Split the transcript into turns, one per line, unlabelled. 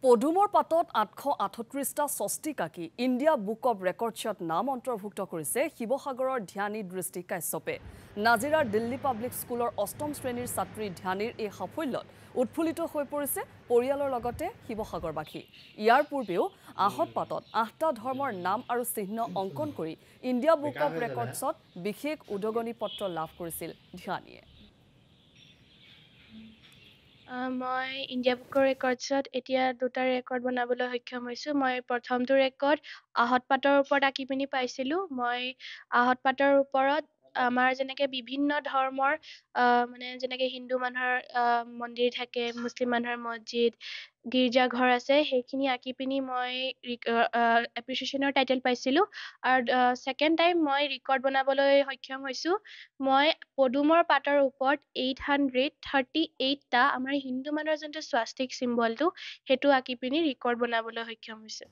পদুমৰ পাতত 838টা স্বস্তিক আঁকি ইণ্ডিয়া বুক অৱ ৰেকৰ্ডছত নাম অন্তৰ্ভুক্ত কৰিছে শিৱসাগৰৰ ধ্যানী দৃষ্টি কাশ্যপে। নাজিৰাৰ দিল্লী পাব্লিক স্কুলৰ 8ম শ্ৰেণীৰ ছাত্ৰী ধ্যানীৰ এই সাফল্যত উৎফুল্লিত হৈ পৰিছে পৰিয়ালৰ লগতে শিৱসাগৰবাসী। ইয়াৰ পূৰ্বেও আহত পাতত 8টা ধৰ্মৰ নাম আৰু চিহ্ন অংকন কৰি ইণ্ডিয়া বুক অৱ ৰেকৰ্ডছত বিশেষ উদগনি পত্ৰ লাভ কৰিছিল ধ্যানীয়ে।
মই ইণ্ডিয়া বুকৰ ৰেকৰ্ডছত এতিয়া 2টা ৰেকৰ্ড বনাবলৈ সক্ষম হৈছোঁ। মই প্ৰথমটো ৰেকৰ্ড আহত পাতৰ ওপৰত আঁকি পিনি পাইছিলোঁ। মই আহত পাতৰ ওপৰত আমাৰ যেনেকৈ বিভিন্ন ধৰ্মৰ যেনেকৈ হিন্দু মানুহৰ মন্দিৰ থাকে, মুছলিম মানুহৰ মছজিদ, গীৰ্জাঘৰ আছে, সেইখিনি আঁকি পিনি মই এপ্ৰিচিয়েশ্যনৰ টাইটেল পাইছিলোঁ। আৰু ছেকেণ্ড টাইম মই ৰেকৰ্ড বনাবলৈ সক্ষম হৈছোঁ। মই পদুমৰ পাতৰ ওপৰত 838টা আমাৰ হিন্দু মানুহৰ যোনটো স্বাস্তিক চিম্বলটো সেইটো আঁকি পিনি ৰেকৰ্ড বনাবলৈ সক্ষম হৈছে।